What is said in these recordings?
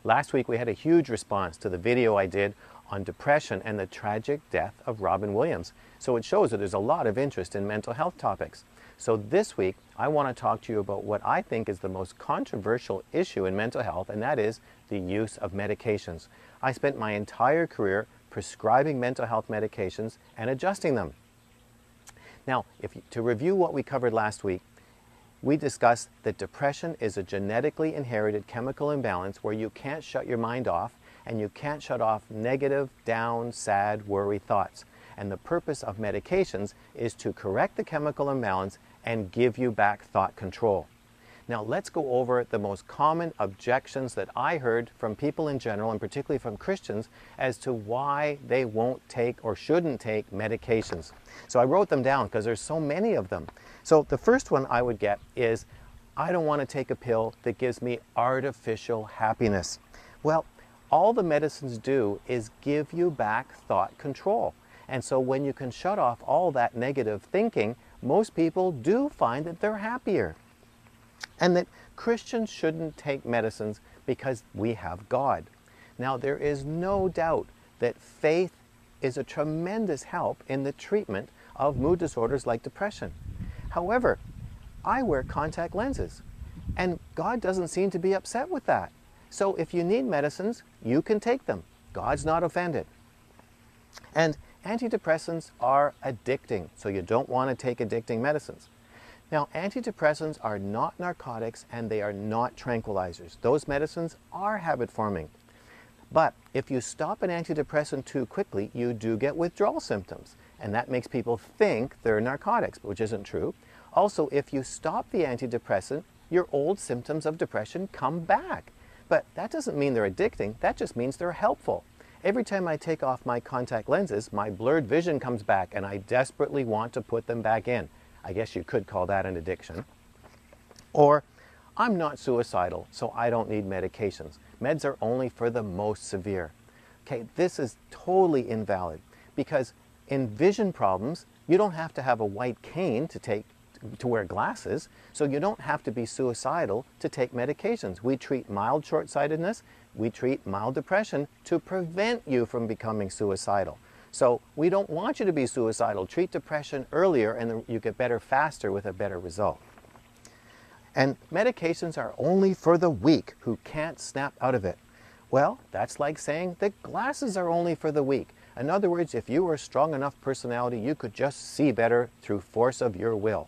Last week we had a huge response to the video I did on depression and the tragic death of Robin Williams. So it shows that there's a lot of interest in mental health topics. So this week I want to talk to you about what I think is the most controversial issue in mental health, and that is the use of medications. I spent my entire career prescribing mental health medications and adjusting them. Now, to review what we covered last week, we discussed that depression is a genetically inherited chemical imbalance where you can't shut your mind off and you can't shut off negative, down, sad, worry thoughts. And the purpose of medications is to correct the chemical imbalance and give you back thought control. Now let's go over the most common objections that I heard from people in general, and particularly from Christians, as to why they won't take or shouldn't take medications. So I wrote them down because there's so many of them. So the first one I would get is, I don't want to take a pill that gives me artificial happiness. Well, all the medicines do is give you back thought control. And so when you can shut off all that negative thinking, most people do find that they're happier. And that Christians shouldn't take medicines because we have God. Now, there is no doubt that faith is a tremendous help in the treatment of mood disorders like depression. However, I wear contact lenses, and God doesn't seem to be upset with that. So if you need medicines, you can take them. God's not offended. And antidepressants are addicting, so you don't want to take addicting medicines. Now, antidepressants are not narcotics and they are not tranquilizers. Those medicines are habit-forming. But if you stop an antidepressant too quickly, you do get withdrawal symptoms. And that makes people think they're narcotics, which isn't true. Also, if you stop the antidepressant, your old symptoms of depression come back. But that doesn't mean they're addicting, that just means they're helpful. Every time I take off my contact lenses, my blurred vision comes back and I desperately want to put them back in. I guess you could call that an addiction. Or, I'm not suicidal, so I don't need medications. Meds are only for the most severe. Okay, this is totally invalid because in vision problems, you don't have to have a white cane to wear glasses, so you don't have to be suicidal to take medications. We treat mild short-sightedness, we treat mild depression to prevent you from becoming suicidal. So we don't want you to be suicidal. Treat depression earlier and you get better faster with a better result. And medications are only for the weak who can't snap out of it. Well, that's like saying that glasses are only for the weak. In other words, if you were a strong enough personality, you could just see better through force of your will.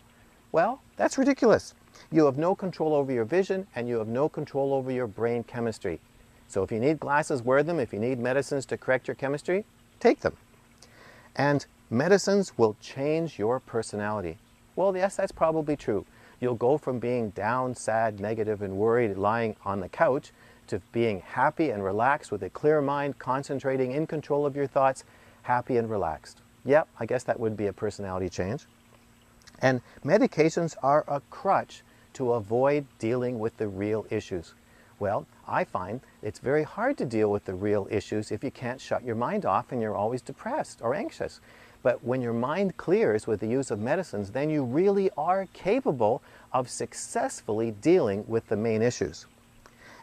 Well, that's ridiculous. You have no control over your vision and you have no control over your brain chemistry. So if you need glasses, wear them. If you need medicines to correct your chemistry, take them. And medicines will change your personality. Well, yes, that's probably true. You'll go from being down, sad, negative, and worried, lying on the couch, to being happy and relaxed with a clear mind, concentrating in control of your thoughts, happy and relaxed. Yep, I guess that would be a personality change. And medications are a crutch to avoid dealing with the real issues. Well, I find it's very hard to deal with the real issues if you can't shut your mind off and you're always depressed or anxious. But when your mind clears with the use of medicines, then you really are capable of successfully dealing with the main issues.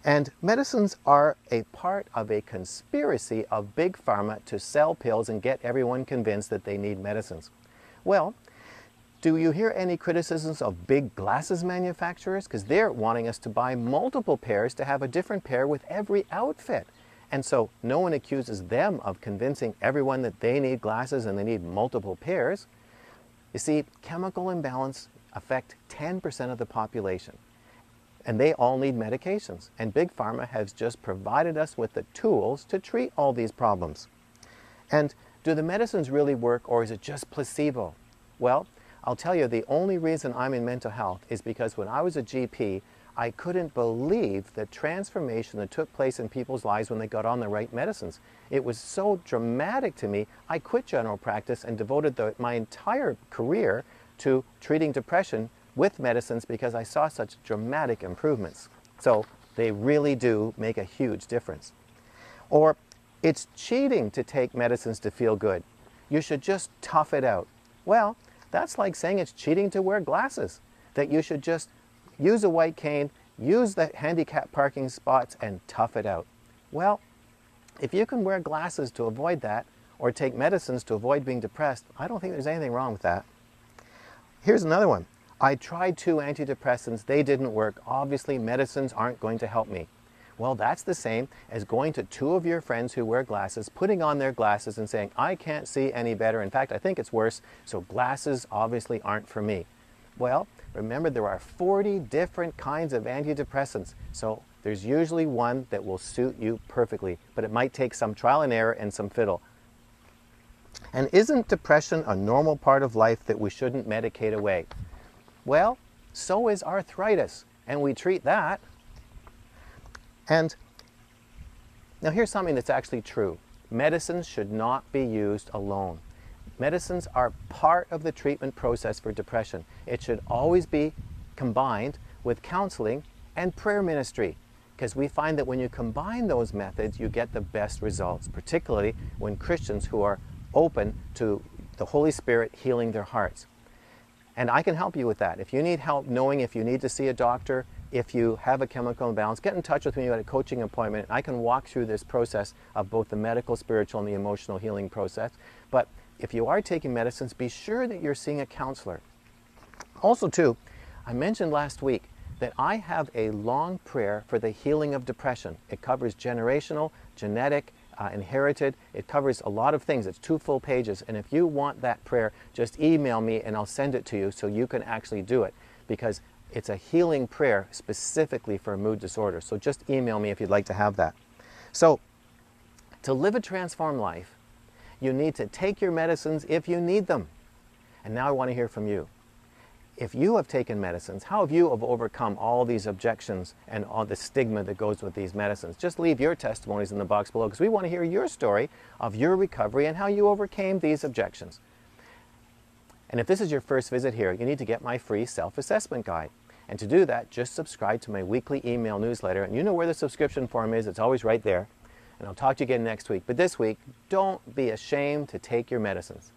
And medicines are a part of a conspiracy of Big Pharma to sell pills and get everyone convinced that they need medicines. Well, do you hear any criticisms of big glasses manufacturers? Because they're wanting us to buy multiple pairs to have a different pair with every outfit. And so no one accuses them of convincing everyone that they need glasses and they need multiple pairs. You see, chemical imbalance affect 10% of the population. And they all need medications. And Big Pharma has just provided us with the tools to treat all these problems. And do the medicines really work, or is it just placebo? Well, I'll tell you, the only reason I'm in mental health is because when I was a GP, I couldn't believe the transformation that took place in people's lives when they got on the right medicines. It was so dramatic to me, I quit general practice and devoted my entire career to treating depression with medicines because I saw such dramatic improvements. So they really do make a huge difference. Or it's cheating to take medicines to feel good. You should just tough it out. Well, that's like saying it's cheating to wear glasses, that you should just use a white cane, use the handicap parking spots, and tough it out. Well, if you can wear glasses to avoid that, or take medicines to avoid being depressed, I don't think there's anything wrong with that. Here's another one. I tried 2 antidepressants, they didn't work. Obviously, medicines aren't going to help me. Well, that's the same as going to 2 of your friends who wear glasses, putting on their glasses and saying, I can't see any better. In fact, I think it's worse, so glasses obviously aren't for me. Well, remember there are 40 different kinds of antidepressants, so there's usually one that will suit you perfectly, but it might take some trial and error and some fiddle. And isn't depression a normal part of life that we shouldn't medicate away? Well, so is arthritis, and we treat that. And now here's something that's actually true. Medicines should not be used alone. Medicines are part of the treatment process for depression. It should always be combined with counseling and prayer ministry, because we find that when you combine those methods, you get the best results, particularly when Christians who are open to the Holy Spirit healing their hearts. And I can help you with that. If you need help knowing if you need to see a doctor, if you have a chemical imbalance, get in touch with me at a coaching appointment. I can walk through this process of both the medical, spiritual, and the emotional healing process. But if you are taking medicines, be sure that you're seeing a counselor. Also, too, I mentioned last week that I have a long prayer for the healing of depression. It covers generational, genetic, inherited. It covers a lot of things. It's 2 full pages. And if you want that prayer, just email me and I'll send it to you so you can actually do it, because it's a healing prayer specifically for a mood disorder. So just email me if you'd like to have that. So to live a transformed life, you need to take your medicines if you need them. And now I want to hear from you. If you have taken medicines, how have you overcome all these objections and all the stigma that goes with these medicines? Just leave your testimonies in the box below, because we want to hear your story of your recovery and how you overcame these objections. And if this is your first visit here, you need to get my free self-assessment guide. And to do that, just subscribe to my weekly email newsletter. And you know where the subscription form is. It's always right there. And I'll talk to you again next week. But this week, don't be ashamed to take your medicines.